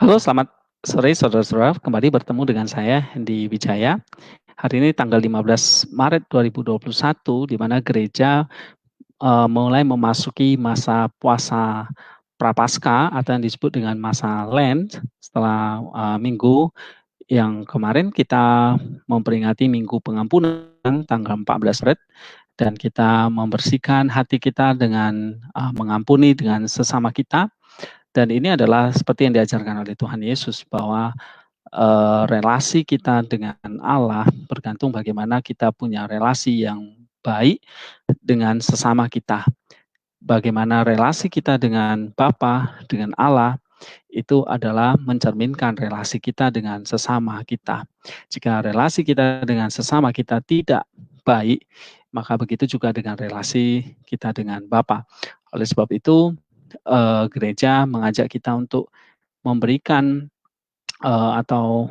Halo, selamat sore saudara-saudara. Kembali bertemu dengan saya Hendy Wijaya. Hari ini tanggal 15 Maret 2021, di mana gereja mulai memasuki masa puasa Prapaskah atau yang disebut dengan masa Lent. Setelah minggu yang kemarin kita memperingati Minggu Pengampunan tanggal 14 Maret, dan kita membersihkan hati kita dengan mengampuni dengan sesama kita. Dan ini adalah seperti yang diajarkan oleh Tuhan Yesus, bahwa relasi kita dengan Allah bergantung bagaimana kita punya relasi yang baik dengan sesama kita. Bagaimana relasi kita dengan Bapa, dengan Allah, itu adalah mencerminkan relasi kita dengan sesama kita. Jika relasi kita dengan sesama kita tidak baik, maka begitu juga dengan relasi kita dengan Bapa. Oleh sebab itu, gereja mengajak kita untuk memberikan atau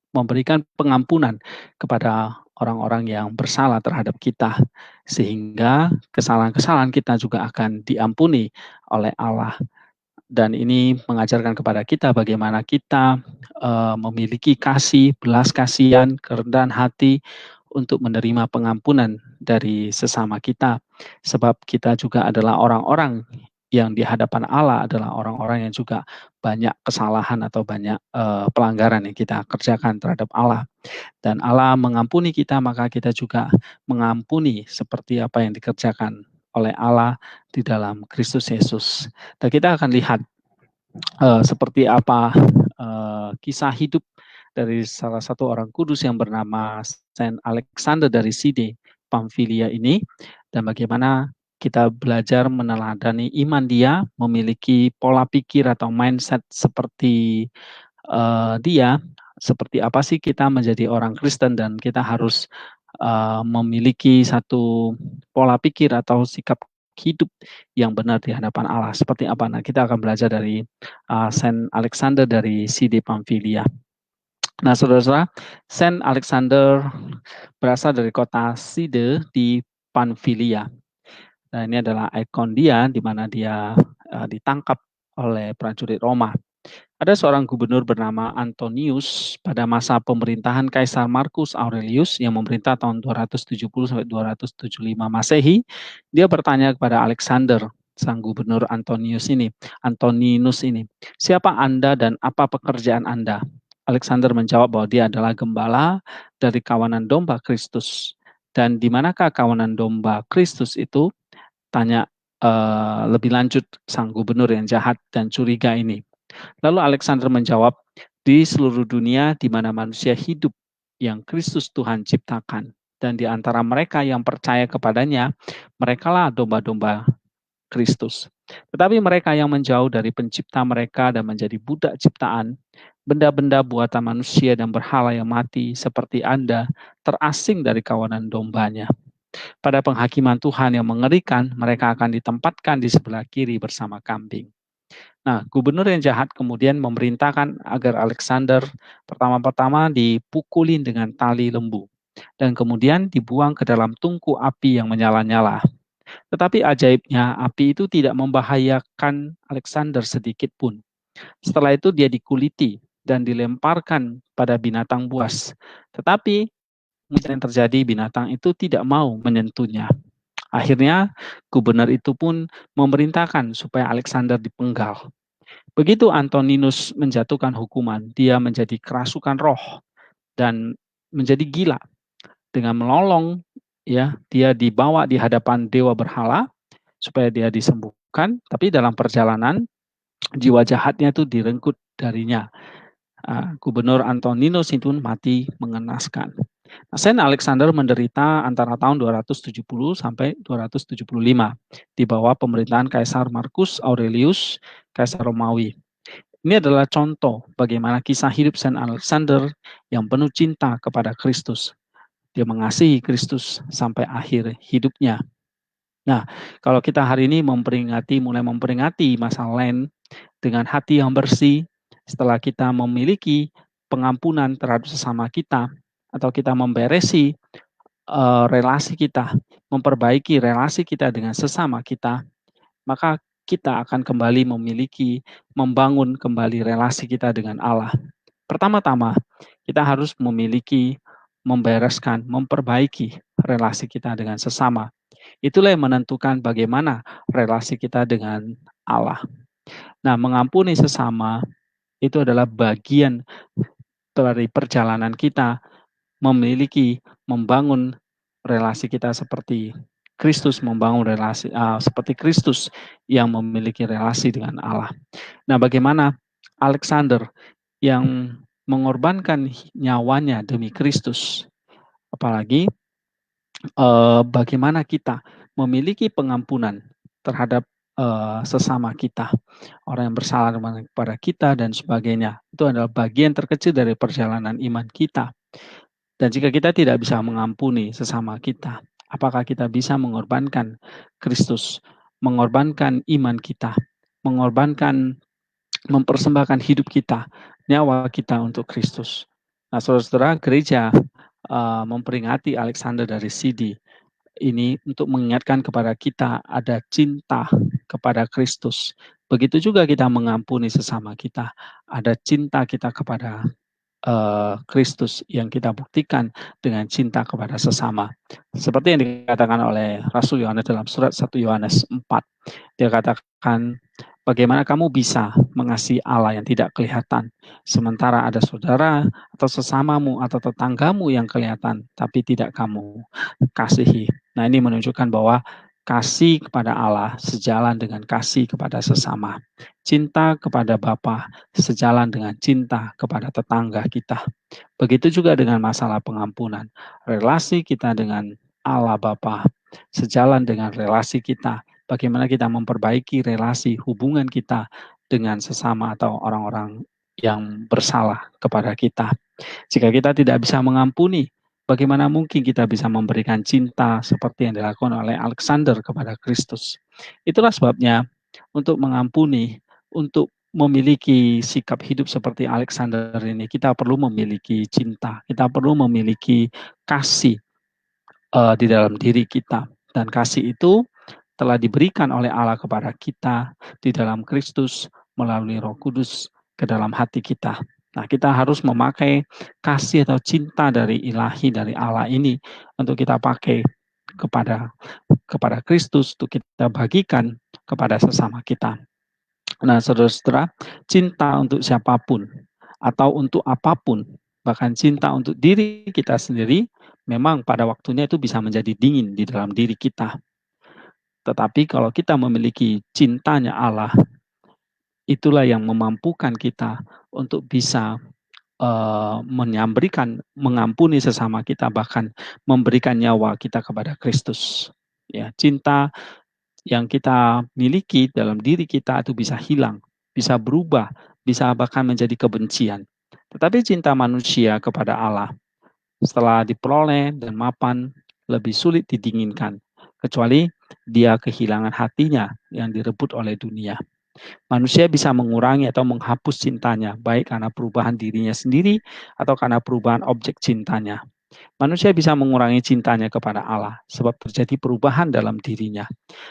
memberikan pengampunan kepada orang-orang yang bersalah terhadap kita, sehingga kesalahan-kesalahan kita juga akan diampuni oleh Allah. Dan ini mengajarkan kepada kita bagaimana kita memiliki kasih, belas kasihan, kerendahan hati untuk menerima pengampunan dari sesama kita. Sebab kita juga adalah orang-orang yang di hadapan Allah adalah orang-orang yang juga banyak kesalahan atau banyak pelanggaran yang kita kerjakan terhadap Allah. Dan Allah mengampuni kita, maka kita juga mengampuni seperti apa yang dikerjakan oleh Allah di dalam Kristus Yesus. Dan kita akan lihat seperti apa kisah hidup dari salah satu orang kudus yang bernama Saint Alexander dari Side, Pamfilia ini, dan bagaimana kita belajar meneladani iman dia, memiliki pola pikir atau mindset seperti dia, seperti apa sih kita menjadi orang Kristen, dan kita harus memiliki satu pola pikir atau sikap hidup yang benar di hadapan Allah. Seperti apa? Nah, kita akan belajar dari Saint Alexander dari Side Pamfilia. Nah, saudara-saudara, Saint Alexander berasal dari kota Side di Pamfilia. Nah, ini adalah ikon dia, di mana dia ditangkap oleh prajurit Roma. Ada seorang gubernur bernama Antonius pada masa pemerintahan Kaisar Marcus Aurelius yang memerintah tahun 270 sampai 275 Masehi. Dia bertanya kepada Alexander, sang gubernur Antoninus ini, siapa Anda dan apa pekerjaan Anda? Alexander menjawab bahwa dia adalah gembala dari kawanan domba Kristus. Dan di manakah kawanan domba Kristus itu? Tanya lebih lanjut sang gubernur yang jahat dan curiga ini. Lalu Alexander menjawab, di seluruh dunia di mana manusia hidup yang Kristus Tuhan ciptakan, dan di antara mereka yang percaya kepadanya, merekalah domba-domba Kristus. Tetapi mereka yang menjauh dari pencipta mereka dan menjadi budak ciptaan, benda-benda buatan manusia dan berhala yang mati seperti Anda, terasing dari kawanan dombanya. Pada penghakiman Tuhan yang mengerikan, mereka akan ditempatkan di sebelah kiri bersama kambing. Nah, gubernur yang jahat kemudian memerintahkan agar Alexander pertama-tama dipukulin dengan tali lembu, dan kemudian dibuang ke dalam tungku api yang menyala-nyala. Tetapi ajaibnya, api itu tidak membahayakan Alexander sedikit pun. Setelah itu dia dikuliti dan dilemparkan pada binatang buas. Tetapi yang terjadi, binatang itu tidak mau menyentuhnya. Akhirnya gubernur itu pun memerintahkan supaya Alexander dipenggal. Begitu Antoninus menjatuhkan hukuman, dia menjadi kerasukan roh dan menjadi gila. Dengan melolong, ya, dia dibawa di hadapan dewa berhala supaya dia disembuhkan, tapi dalam perjalanan jiwa jahatnya itu direnggut darinya. Gubernur Antoninus itu mati mengenaskan. Nah, Saint Alexander menderita antara tahun 270 sampai 275 di bawah pemerintahan Kaisar Marcus Aurelius, Kaisar Romawi. Ini adalah contoh bagaimana kisah hidup Saint Alexander yang penuh cinta kepada Kristus. Dia mengasihi Kristus sampai akhir hidupnya. Nah, kalau kita hari ini mulai memperingati masa Lent dengan hati yang bersih, setelah kita memiliki pengampunan terhadap sesama kita, atau kita memberesi relasi kita, memperbaiki relasi kita dengan sesama kita, maka kita akan kembali membangun kembali relasi kita dengan Allah. Pertama-tama, kita harus memperbaiki relasi kita dengan sesama. Itulah yang menentukan bagaimana relasi kita dengan Allah. Nah, mengampuni sesama itu adalah bagian dari perjalanan kita membangun relasi kita seperti Kristus yang memiliki relasi dengan Allah. Nah, bagaimana Alexander yang mengorbankan nyawanya demi Kristus, apalagi bagaimana kita memiliki pengampunan terhadap sesama kita, orang yang bersalah kepada kita dan sebagainya. Itu adalah bagian terkecil dari perjalanan iman kita. Dan jika kita tidak bisa mengampuni sesama kita, apakah kita bisa mengorbankan Kristus, mengorbankan iman kita, mempersembahkan hidup kita, nyawa kita untuk Kristus. Nah, saudara-saudara, gereja memperingati Alexander dari Sidi ini untuk mengingatkan kepada kita ada cinta kepada Kristus. Begitu juga kita mengampuni sesama kita, ada cinta kita kepada Kristus yang kita buktikan dengan cinta kepada sesama. Seperti yang dikatakan oleh Rasul Yohanes dalam surat 1 Yohanes 4. Dia katakan, bagaimana kamu bisa mengasihi Allah yang tidak kelihatan, sementara ada saudara atau sesamamu atau tetanggamu yang kelihatan, tapi tidak kamu kasihi. Nah, ini menunjukkan bahwa kasih kepada Allah sejalan dengan kasih kepada sesama. Cinta kepada Bapa sejalan dengan cinta kepada tetangga kita. Begitu juga dengan masalah pengampunan. Relasi kita dengan Allah Bapa sejalan dengan relasi kita. Bagaimana kita memperbaiki relasi hubungan kita dengan sesama atau orang-orang yang bersalah kepada kita. Jika kita tidak bisa mengampuni, bagaimana mungkin kita bisa memberikan cinta seperti yang dilakukan oleh Alexander kepada Kristus? Itulah sebabnya untuk mengampuni, untuk memiliki sikap hidup seperti Alexander ini, kita perlu memiliki cinta, kita perlu memiliki kasih di dalam diri kita. Dan kasih itu telah diberikan oleh Allah kepada kita di dalam Kristus melalui Roh Kudus ke dalam hati kita. Nah, kita harus memakai kasih atau cinta dari ilahi dari Allah ini untuk kita pakai kepada Kristus, untuk kita bagikan kepada sesama kita. Nah, saudara-saudara, cinta untuk siapapun atau untuk apapun, bahkan cinta untuk diri kita sendiri, memang pada waktunya itu bisa menjadi dingin di dalam diri kita. Tetapi kalau kita memiliki cintanya Allah, itulah yang memampukan kita untuk bisa mengampuni sesama kita, bahkan memberikan nyawa kita kepada Kristus. Ya, cinta yang kita miliki dalam diri kita itu bisa hilang, bisa berubah, bisa bahkan menjadi kebencian. Tetapi cinta manusia kepada Allah setelah diperoleh dan mapan lebih sulit didinginkan, kecuali dia kehilangan hatinya yang direbut oleh dunia. Manusia bisa mengurangi atau menghapus cintanya, baik karena perubahan dirinya sendiri atau karena perubahan objek cintanya. Manusia bisa mengurangi cintanya kepada Allah, sebab terjadi perubahan dalam dirinya.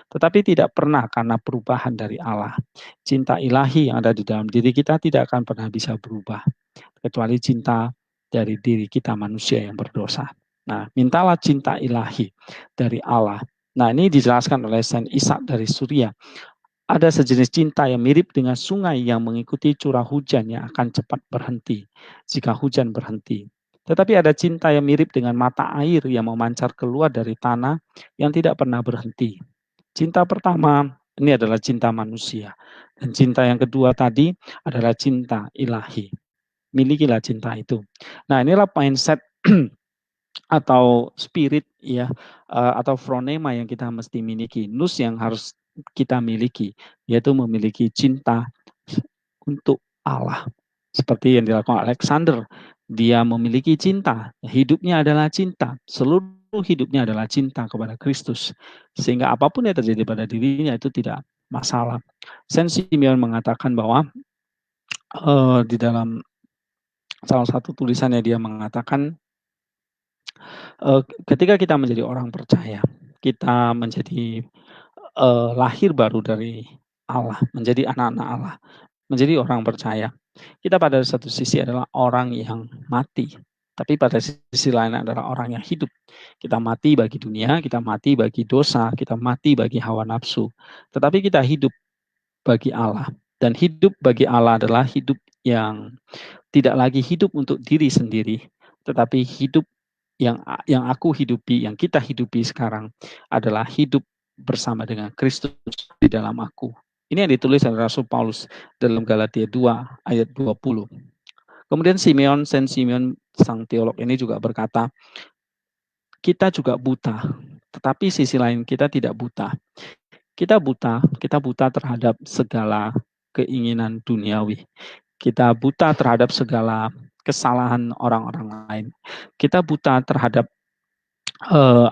Tetapi tidak pernah karena perubahan dari Allah. Cinta ilahi yang ada di dalam diri kita tidak akan pernah bisa berubah, kecuali cinta dari diri kita manusia yang berdosa. Nah, mintalah cinta ilahi dari Allah. Nah, ini dijelaskan oleh Saint Ishak dari Suria. Ada sejenis cinta yang mirip dengan sungai yang mengikuti curah hujan yang akan cepat berhenti jika hujan berhenti. Tetapi ada cinta yang mirip dengan mata air yang memancar keluar dari tanah yang tidak pernah berhenti. Cinta pertama ini adalah cinta manusia. Dan cinta yang kedua tadi adalah cinta ilahi. Milikilah cinta itu. Nah, inilah mindset atau spirit ya atau phronema yang kita mesti miliki, nus yang harus kita miliki, yaitu memiliki cinta untuk Allah. Seperti yang dilakukan Alexander, dia memiliki cinta, hidupnya adalah cinta, seluruh hidupnya adalah cinta kepada Kristus. Sehingga apapun yang terjadi pada dirinya itu tidak masalah. Saint Simeon mengatakan bahwa di dalam salah satu tulisannya dia mengatakan ketika kita menjadi orang percaya, kita menjadi lahir baru dari Allah, menjadi anak-anak Allah, menjadi orang percaya. Kita pada satu sisi adalah orang yang mati, tapi pada sisi lain adalah orang yang hidup. Kita mati bagi dunia, kita mati bagi dosa, kita mati bagi hawa nafsu. Tetapi kita hidup bagi Allah. Dan hidup bagi Allah adalah hidup yang tidak lagi hidup untuk diri sendiri, tetapi hidup yang aku hidupi, yang kita hidupi sekarang adalah hidup bersama dengan Kristus di dalam aku. Ini yang ditulis oleh Rasul Paulus dalam Galatia 2 ayat 20. Kemudian Saint Simeon sang teolog ini juga berkata, kita juga buta, tetapi sisi lain kita tidak buta. Kita buta terhadap segala keinginan duniawi. Kita buta terhadap segala kesalahan orang-orang lain. Kita buta terhadap eh,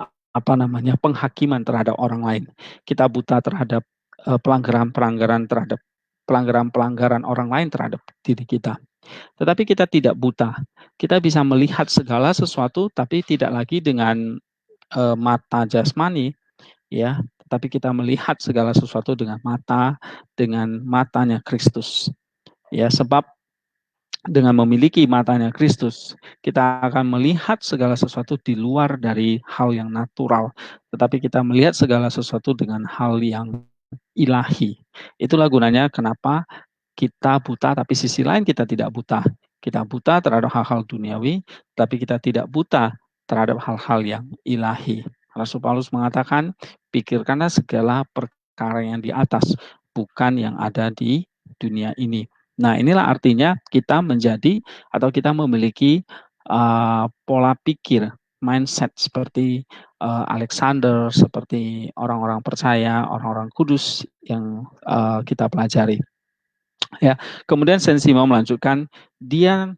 penghakiman terhadap orang lain. Kita buta terhadap pelanggaran-pelanggaran terhadap pelanggaran-pelanggaran orang lain terhadap diri kita. Tetapi kita tidak buta. Kita bisa melihat segala sesuatu, tapi tidak lagi dengan mata jasmani, ya. Tetapi kita melihat segala sesuatu dengan matanya Kristus. Ya, sebab dengan memiliki matanya Kristus, kita akan melihat segala sesuatu di luar dari hal yang natural, tetapi kita melihat segala sesuatu dengan hal yang ilahi. Itulah gunanya kenapa kita buta, tapi sisi lain kita tidak buta. Kita buta terhadap hal-hal duniawi, tapi kita tidak buta terhadap hal-hal yang ilahi. Rasul Paulus mengatakan, pikirkanlah segala perkara yang di atas, bukan yang ada di dunia ini. Nah, inilah artinya kita menjadi atau kita memiliki pola pikir, mindset seperti Alexander, seperti orang-orang percaya, orang-orang kudus yang kita pelajari. Ya, kemudian Saint-Simon melanjutkan, dia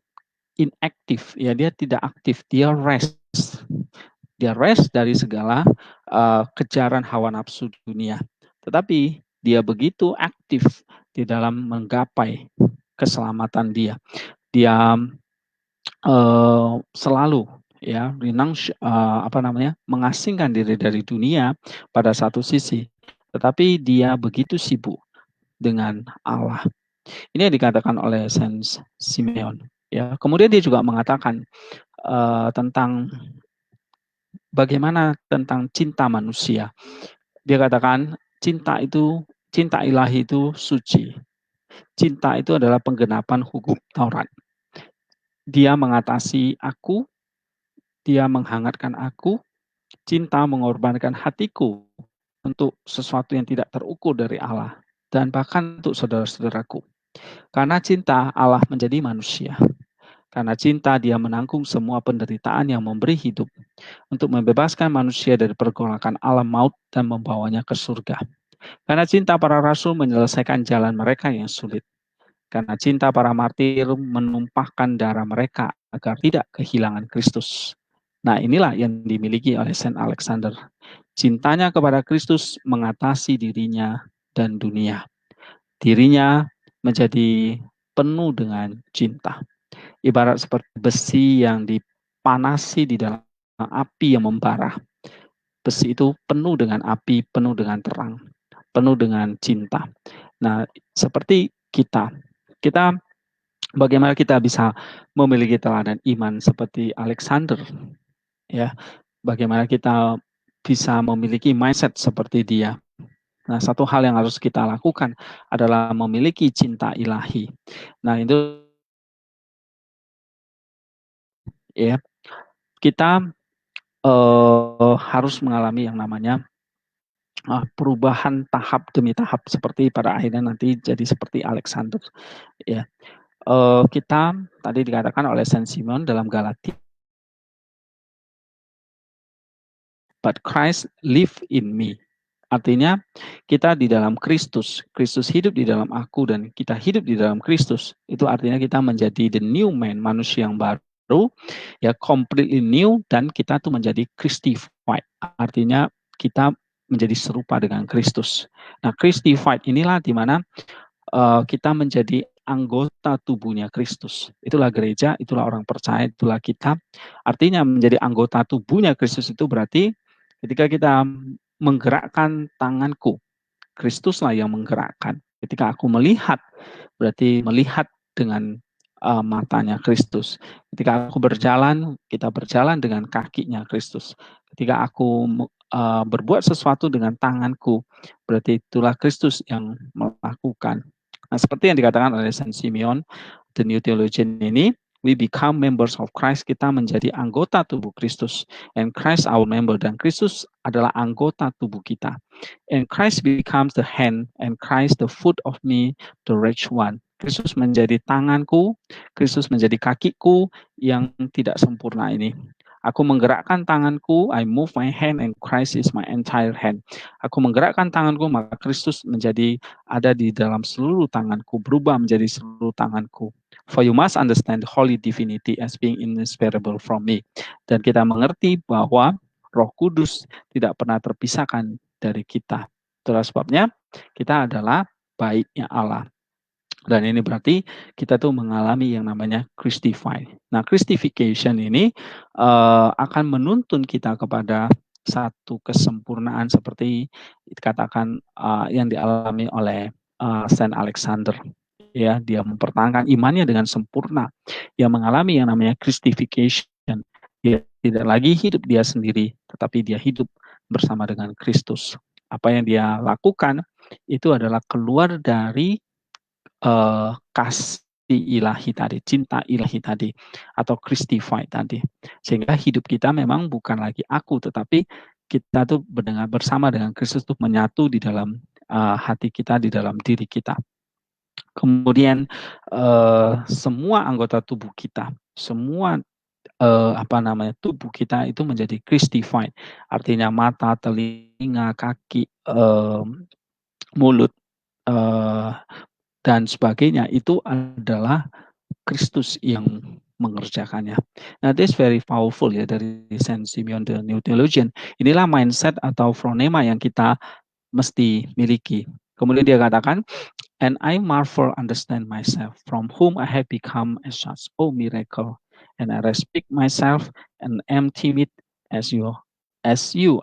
inaktif, ya, dia tidak aktif, dia rest. Dia rest dari segala kejaran hawa nafsu dunia. Tetapi dia begitu aktif di dalam menggapai keselamatan dia. Dia selalu ya mengasingkan diri dari dunia pada satu sisi, tetapi dia begitu sibuk dengan Allah. Ini yang dikatakan oleh Saint Simeon. Ya, kemudian dia juga mengatakan tentang bagaimana tentang cinta manusia. Dia katakan cinta ilahi itu suci. Cinta itu adalah penggenapan hukum Taurat. Dia mengatasi aku, dia menghangatkan aku, cinta mengorbankan hatiku untuk sesuatu yang tidak terukur dari Allah dan bahkan untuk saudara-saudaraku. Karena cinta Allah menjadi manusia. Karena cinta dia menanggung semua penderitaan yang memberi hidup untuk membebaskan manusia dari pergolakan alam maut dan membawanya ke surga. Karena cinta para rasul menyelesaikan jalan mereka yang sulit. Karena cinta para martir menumpahkan darah mereka agar tidak kehilangan Kristus. Nah, inilah yang dimiliki oleh Saint Alexander. Cintanya kepada Kristus mengatasi dirinya dan dunia. Dirinya menjadi penuh dengan cinta. Ibarat seperti besi yang dipanasi di dalam api yang membara. Besi itu penuh dengan api, penuh dengan terang, penuh dengan cinta. Nah, seperti kita bagaimana kita bisa memiliki teladan iman seperti Alexander, ya? Bagaimana kita bisa memiliki mindset seperti dia? Nah, satu hal yang harus kita lakukan adalah memiliki cinta ilahi. Nah, itu ya, kita harus mengalami yang namanya perubahan tahap demi tahap seperti pada akhirnya nanti jadi seperti Alexander. Ya, kita tadi dikatakan oleh Saint Simon dalam Galatia, but Christ live in me. Artinya kita di dalam Kristus, Kristus hidup di dalam aku dan kita hidup di dalam Kristus. Itu artinya kita menjadi the new man, manusia yang baru, ya completely new, dan kita tuh menjadi Christified. Artinya kita menjadi serupa dengan Kristus. Nah, Christified inilah di mana kita menjadi anggota tubuhnya Kristus. Itulah gereja, itulah orang percaya, itulah kita. Artinya menjadi anggota tubuhnya Kristus itu berarti ketika kita menggerakkan tanganku, Kristuslah yang menggerakkan. Ketika aku melihat, berarti melihat dengan matanya Kristus. Ketika aku berjalan, kita berjalan dengan kakinya Kristus. Ketika aku berbuat sesuatu dengan tanganku, berarti itulah Kristus yang melakukan. Nah, seperti yang dikatakan oleh Saint Simeon, the New Theologian ini, we become members of Christ, kita menjadi anggota tubuh Kristus. And Christ our member, dan Kristus adalah anggota tubuh kita. And Christ becomes the hand, and Christ the foot of me, the rich one. Kristus menjadi tanganku, Kristus menjadi kakiku yang tidak sempurna ini. Aku menggerakkan tanganku, I move my hand, and Christ is my entire hand. Aku menggerakkan tanganku, maka Kristus menjadi ada di dalam seluruh tanganku, berubah menjadi seluruh tanganku. For you must understand the holy divinity as being inseparable from me. Dan kita mengerti bahwa Roh Kudus tidak pernah terpisahkan dari kita. Itulah sebabnya kita adalah baiknya Allah. Dan ini berarti kita tuh mengalami yang namanya Christified. Nah, Christification ini akan menuntun kita kepada satu kesempurnaan seperti dikatakan yang dialami oleh Saint Alexander. Ya, dia mempertahankan imannya dengan sempurna. Dia mengalami yang namanya Christification. Dia tidak lagi hidup dia sendiri, tetapi dia hidup bersama dengan Kristus. Apa yang dia lakukan itu adalah keluar dari kasih ilahi tadi, cinta ilahi tadi, atau Christified tadi. Sehingga hidup kita memang bukan lagi aku, tetapi kita tuh bersama dengan Kristus tuh menyatu di dalam hati kita, di dalam diri kita. Kemudian semua anggota tubuh kita, semua tubuh kita itu menjadi Christified. Artinya mata, telinga, kaki, mulut, dan sebagainya itu adalah Kristus yang mengerjakannya. Nah, this very powerful ya dari Saint Simeon the New Theologian. Inilah mindset atau phronema yang kita mesti miliki. Kemudian dia katakan, and I marvel understand myself, from whom I have become as such, oh miracle, and I respect myself and am timid as you,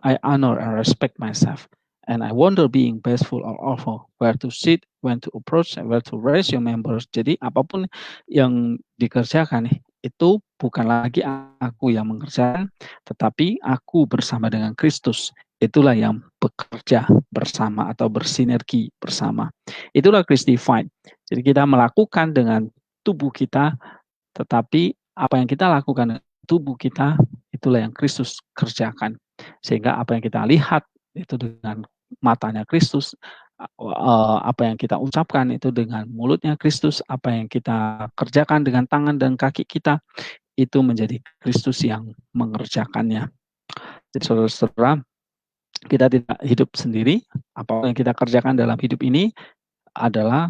I honor and respect myself. And I wonder being bashful or awful, where to sit, when to approach, and where to raise your members. Jadi apapun yang dikerjakan itu bukan lagi aku yang mengerjakan, tetapi aku bersama dengan Kristus. Itulah yang bekerja bersama atau bersinergi bersama. Itulah Christified. Jadi kita melakukan dengan tubuh kita, tetapi apa yang kita lakukan dengan tubuh kita, itulah yang Kristus kerjakan. Sehingga apa yang kita lihat itu dengan matanya Kristus, apa yang kita ucapkan itu dengan mulutnya Kristus, apa yang kita kerjakan dengan tangan dan kaki kita, itu menjadi Kristus yang mengerjakannya. Jadi saudara-saudara, kita tidak hidup sendiri, apa yang kita kerjakan dalam hidup ini adalah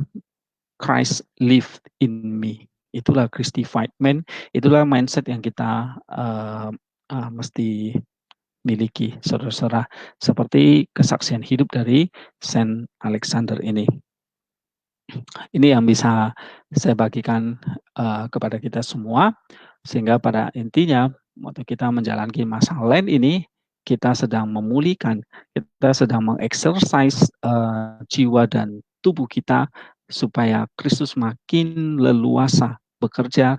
Christ live in me. Itulah Christified man, itulah mindset yang kita mesti miliki, saudara-saudara. Seperti kesaksian hidup dari Saint Alexander ini. Ini yang bisa saya bagikan kepada kita semua, sehingga pada intinya waktu kita menjalani masa Lent ini, kita sedang memulihkan, kita sedang mengeksersis jiwa dan tubuh kita supaya Kristus makin leluasa bekerja,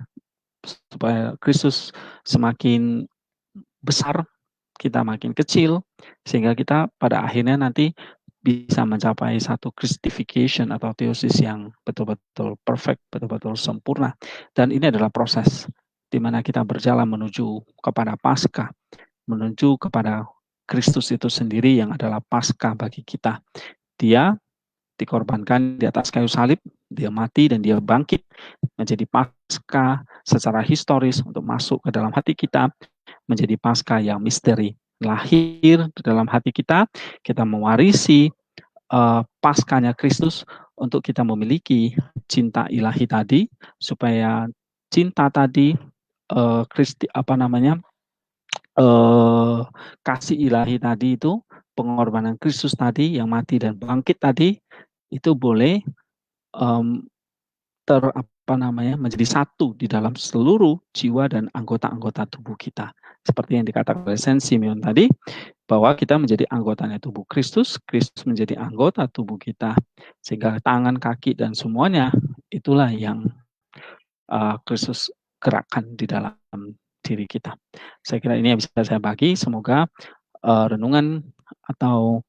supaya Kristus semakin besar, kita makin kecil, sehingga kita pada akhirnya nanti bisa mencapai satu Christification atau theosis yang betul-betul perfect, betul-betul sempurna. Dan ini adalah proses di mana kita berjalan menuju kepada Paskah, menuju kepada Kristus itu sendiri yang adalah Paskah bagi kita. Dia dikorbankan di atas kayu salib, dia mati dan dia bangkit menjadi Paskah secara historis untuk masuk ke dalam hati kita, menjadi Paskah yang misteri. Lahir di dalam hati kita mewarisi Paskahnya Kristus untuk kita memiliki cinta ilahi tadi, supaya cinta tadi, kasih ilahi tadi itu, pengorbanan Kristus tadi yang mati dan bangkit tadi, itu boleh menjadi satu di dalam seluruh jiwa dan anggota-anggota tubuh kita. Seperti yang dikatakan oleh Saint Simeon tadi, bahwa kita menjadi anggotanya tubuh Kristus, Kristus menjadi anggota tubuh kita, sehingga tangan, kaki, dan semuanya itulah yang Kristus gerakkan di dalam diri kita. Saya kira ini yang bisa saya bagi. Semoga renungan atau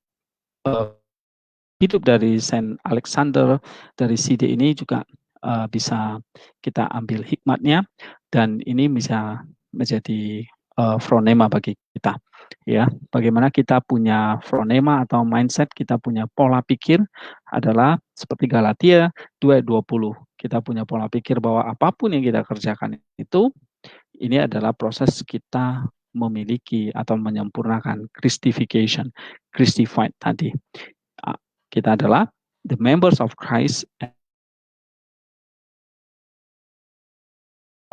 hidup dari Saint Alexander dari CD ini juga bisa kita ambil hikmatnya, dan ini bisa menjadi phronema bagi kita. Ya, bagaimana kita punya phronema atau mindset, kita punya pola pikir adalah seperti Galatia 2:20. Kita punya pola pikir bahwa apapun yang kita kerjakan itu, ini adalah proses kita memiliki atau menyempurnakan Christification, Christified tadi. Kita adalah the members of Christ.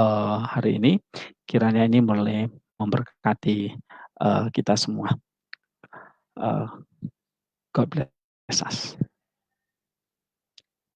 Hari ini kiranya ini boleh memberkati kita semua. God bless us.